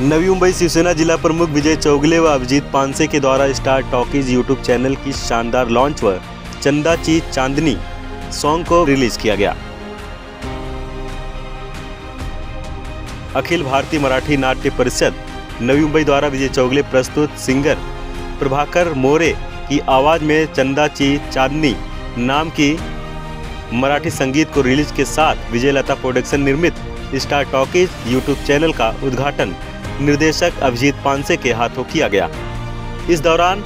नवी मुंबई शिवसेना जिला प्रमुख विजय चौगले व अभिजीत पानसे के द्वारा स्टार टॉकीज यूट्यूब चैनल की शानदार लॉन्च व चंदा ची चांदनी सॉन्ग को रिलीज किया गया। अखिल भारतीय मराठी नाट्य परिषद नवी मुंबई द्वारा विजय चौगले प्रस्तुत सिंगर प्रभाकर मोरे की आवाज में चंदा ची चांदनी नाम की मराठी संगीत को रिलीज के साथ विजय लता प्रोडक्शन निर्मित स्टार टॉकीज यूट्यूब चैनल का उद्घाटन निर्देशक अभिजीत पानसे के हाथों किया गया। इस दौरान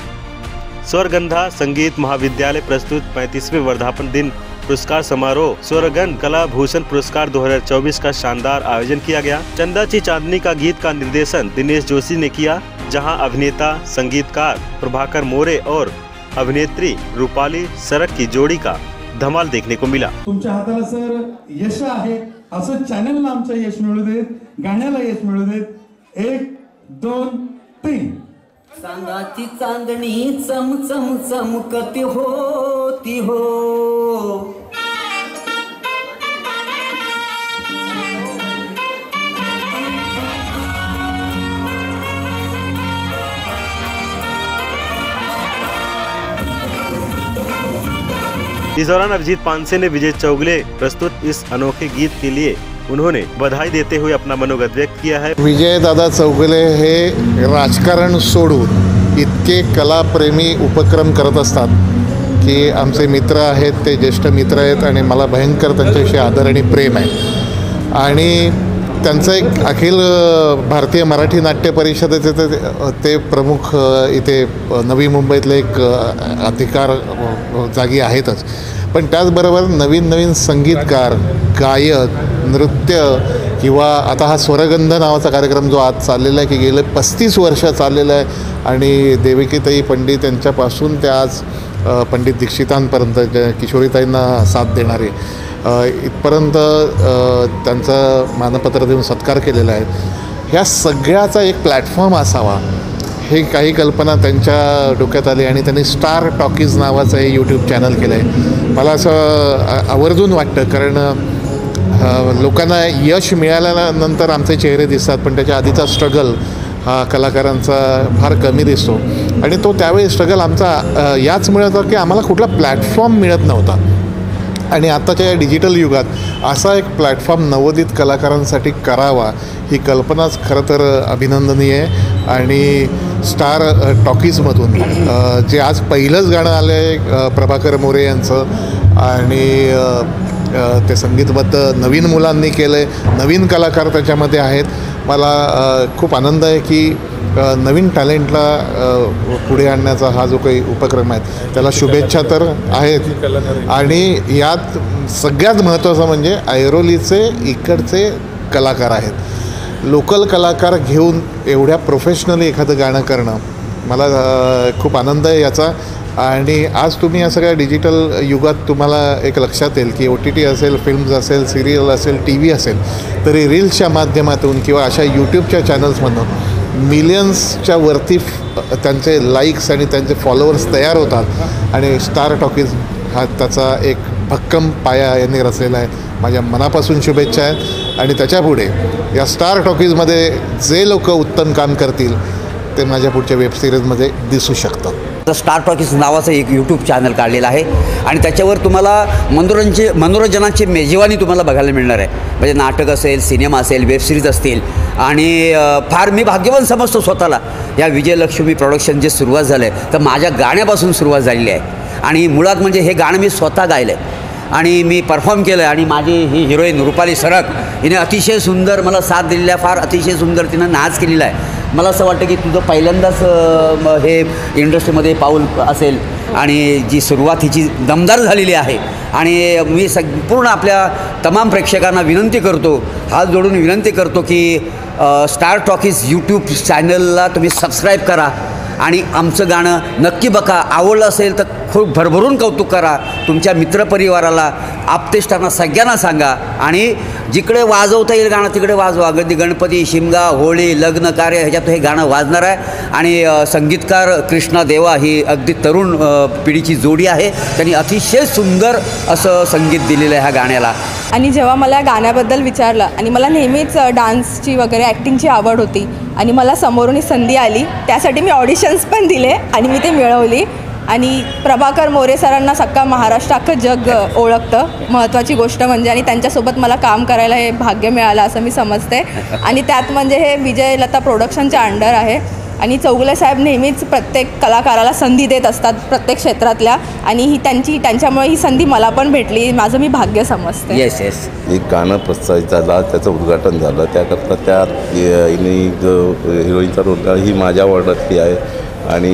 स्वरगंधा संगीत महाविद्यालय प्रस्तुत 35वें वर्धापन दिन पुरस्कार समारोह स्वरगन कला भूषण पुरस्कार 2024 का शानदार आयोजन किया गया। चंदा ची चांदनी का गीत का निर्देशन दिनेश जोशी ने किया, जहां अभिनेता संगीतकार प्रभाकर मोरे और अभिनेत्री रूपाली सरक की जोड़ी का धमाल देखने को मिला। तुमच्या हाताला सर यश आहे, असं चॅनलला आमचं यश मिळू देत, गाण्याला यश मिळू देत। 1 2 3 चांदाची चांदणी चम चम चमकती होती हो, इस दौरान अभिजीत पानसे ने विजय चौगले प्रस्तुत इस अनोखे गीत के लिए उन्होंने बधाई देते हुए अपना मनोगत व्यक्त किया है। विजय दादा चौगले हे राजकारण सोडून इतके कलाप्रेमी उपक्रम करत असतात की आमचे मित्र आहेत, ते ज्येष्ठ मित्र आहेत आणि मला भयंकर त्यांच्याशी आदर आणि प्रेम आहे। आणि त्यांचं एक अखिल भारतीय मराठी नाट्य परिषदेचे ते प्रमुख इथे नवी मुंबईतले एक अधिकार जागी आहेतच, पण त्याचबरोबर नवीन नवीन संगीतकार, गायक, नृत्य किंवा आता हा स्वरगंध नावाचा कार्यक्रम जो आज चाललेला आहे की गेले 35 वर्ष चाललेला आहे आणि देवकीताई पंडित यांच्यापासून ते आज पंडित दीक्षितांपर्यंत किशोरीताईंना साथ देणारे इथपर्यंत त्यांचं मानपत्र देऊन सत्कार केलेला आहे। ह्या सगळ्याचा एक प्लॅटफॉर्म असावा हे काही कल्पना त्यांच्या डोक्यात आली आणि त्यांनी स्टार टॉकीज नावाचं हे यूट्यूब चॅनल केलं आहे। मला असं आवर्जून वाटतं, कारण लोकांना यश मिळाल्यानंतर आमचे चेहरे दिसतात, पण त्याच्या आधीचा स्ट्रगल हा कलाकारांचा फार कमी दिसतो आणि तो त्यावेळी स्ट्रगल आमचा याच मिळत होता की आम्हाला कुठला प्लॅटफॉर्म मिळत नव्हता आणि आत्ताच्या या डिजिटल युगात असा एक प्लॅटफॉर्म नवोदित कलाकारांसाठी करावा ही कल्पनाच खरं तर अभिनंदनीय आहे। आणि स्टार टॉकीजमधून जे आज पहिलंच गाणं आलं आहे प्रभाकर मोरे यांचं आणि ते संगीतबद्ध नवीन मुलांनी केलं आहे, नवीन कलाकार त्याच्यामध्ये आहेत। मला खूप आनंद आहे की नवीन टॅलेंटला पुढे आणण्याचा हा जो काही उपक्रम आहे त्याला शुभेच्छा तर आहेत। आणि यात सगळ्यात महत्त्वाचं म्हणजे ऐरोलीचे इकडचे कलाकार आहेत, लोकल कलाकार घेऊन एवढ्या प्रोफेशनली एखादं गाणं करणं मला खूप आनंद आहे याचा। आणि आज तुम्ही या सगळ्या डिजिटल युगात तुम्हाला एक लक्षात येईल की OTT असेल, फिल्म्स असेल, सिरियल असेल, TV असेल, तरी रील्सच्या माध्यमातून किंवा अशा यूट्यूबच्या चॅनल्समधून मिलियन्सच्या वरती त्यांचे लाईक्स आणि त्यांचे फॉलोअर्स तयार होतात आणि स्टार टॉकीज हा त्याचा एक भक्कम पाया यांनी रचलेला आहे। माझ्या मनापासून शुभेच्छा आहेत आणि त्याच्यापुढे या स्टार टॉकीजमध्ये जे लोक उत्तम काम करतील ते माझ्या पुढच्या वेबसिरीजमध्ये दिसू शकतात। स्टार टॉकीज नावाचं एक यूट्यूब चॅनल काढलेलं आहे आणि त्याच्यावर तुम्हाला मनोरंजनाची मेजवानी तुम्हाला बघायला मिळणार आहे। म्हणजे नाटक असेल, सिनेमा असेल, वेबसिरीज असतील आणि फार मी भाग्यवान समजतो स्वतःला। या विजयलक्ष्मी प्रोडक्शन जे सुरुवात झालं आहे तर माझ्या गाण्यापासून सुरुवात झालेली आहे आणि मुळात म्हणजे हे गाणं मी स्वतः गायलं आहे आणि मी परफॉर्म केलं आहे आणि माझी ही हिरोईन रूपाली सरक हिने अतिशय सुंदर मला साथ दिलेला आहे, फार अतिशय सुंदर तिनं नाच केलेला आहे। मला असं वाटतं की तुझं पहिल्यांदाच हे इंडस्ट्रीमध्ये पाऊल असेल आणि जी सुरुवात हिची दमदार झालेली आहे आणि मी पूर्ण आपल्या तमाम प्रेक्षकांना विनंती करतो, हात जोडून विनंती करतो की स्टार टॉकीज यूट्यूब चॅनलला तुम्ही सबस्क्राईब करा आणि आमचं गाणं नक्की बघा। आवडलं असेल तर खूप भरभरून कौतुक करा, तुमच्या मित्रपरिवाराला, आप्तेष्टांना सगळ्यांना सांगा आणि जिकडे वाजवता येईल गाणं तिकडे वाजवा। अगदी गणपती, शिमगा, होळी, लग्न कार्य ह्याच्यात हे गाणं वाजणार आहे आणि संगीतकार कृष्णा देवा ही अगदी तरुण पिढीची जोडी आहे, त्यांनी अतिशय सुंदर असं संगीत दिलेलं आहे ह्या गाण्याला। आणि जेव्हा मला गाण्याबद्दल विचारलं आणि मला नेहमीच डान्सची वगैरे ॲक्टिंगची आवड होती आणि मला समोरून ही संधी आली, त्यासाठी मी ऑडिशन्स पण दिले आणि मी ते मिळवली. आणि प्रभाकर मोरे सरांना सगळं महाराष्ट्र अख्खं जग ओळखतं, महत्त्वाची गोष्ट म्हणजे. आणि त्यांच्यासोबत मला काम करायला हे भाग्य मिळालं असं मी समजते. आणि त्यात म्हणजे हे विजयलता प्रोडक्शनच्या अंडर आहे. आणि चौगुले साहेब नेहमीच प्रत्येक कलाकाराला संधी देत असतात प्रत्येक क्षेत्रातल्या, आणि ही त्यांच्यामुळे ही संधी मला पण भेटली, माझं मी भाग्य समजते. Yes yes. एक गाणं प्रस्तावित झाला, त्याचं उद्घाटन झालं. त्याकरता त्यात हिने जो हिरोईनचा रोल ही माझ्या वॉर्डातली आहे आणि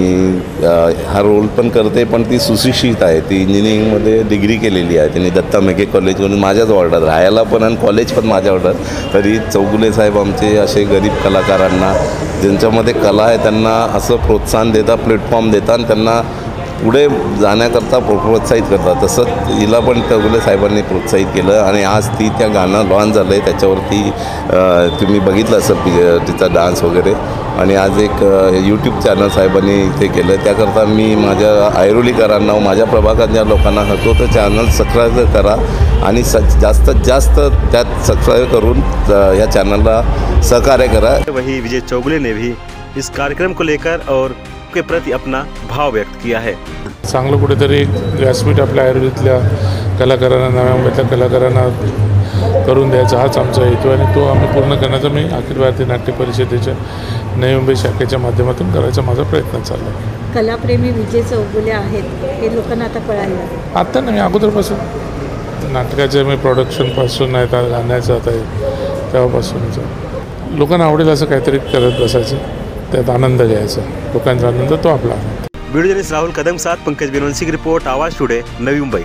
हा रोल पण करते, पण ती सुशिक्षित आहे. ती इंजिनिअरिंगमध्ये डिग्री केलेली आहे. तिने दत्ता मेघे कॉलेजमधून माझ्याच वॉर्डात राहायला पण आणि कॉलेज पण माझ्या वॉर्डात. तरी चौगुले साहेब आमचे असे गरीब कलाकारांना, ज्यांच्यामध्ये कला आहे, त्यांना असं प्रोत्साहन देतात, प्लॅटफॉर्म देतात आणि त्यांना पुढे जाण्याकरता प्रोत्साहित करतात. तसंच हिला पण चौगुले साहेबांनी प्रोत्साहित केलं आणि आज ती त्या गाणं लॉन्च झालं आहे. त्याच्यावरती तुम्ही बघितलं असं तिचा डान्स वगैरे. आणि आज एक यूट्यूब चॅनल साहेबांनी इथे केलं. त्याकरता मी माझ्या ऐरोलीकरांना, माझ्या प्रभागातल्या लोकांना सांगतो तर चॅनल सबस्क्राईब करा आणि जास्तीत जास्त त्यात सबस्क्राईब करून या चॅनलला सहकार्य करा. वहीं विजय चौगुले ने भी इस कार्यक्रम को लेकर और के प्रति अपना भाव व्यक्त किया है. चांगलं कुठेतरी एक व्यासपीठ आपल्या आयुर्वेदातल्या कलाकारांना, नव्या मुंबईतल्या कलाकारांना करून द्यायचा हाच आमचा हेतू आणि तो आम्ही पूर्ण करण्याचा मी अखिल भारतीय नाट्य परिषदेच्या नवी मुंबई शाखेच्या माध्यमातून करायचा माझा प्रयत्न चालला आहे. कलाप्रेमी विजय चौगुले आहेत हे लोकांना आता कळायला. आता नाही, अगोदरपासून नाटकाचं मी प्रोडक्शनपासून आहे, गाण्याचं आता आहे तेव्हापासूनच लोकांना आवडेल असं काहीतरी करत बसायचं, त्यात आनंद घ्यायचा. लोकांचा आनंद तो आपला. वीडियो जर्नलिस्ट राहुल कदम साथ पंकज बिनवंशी की रिपोर्ट, आवाज टुडे, नवी मुंबई.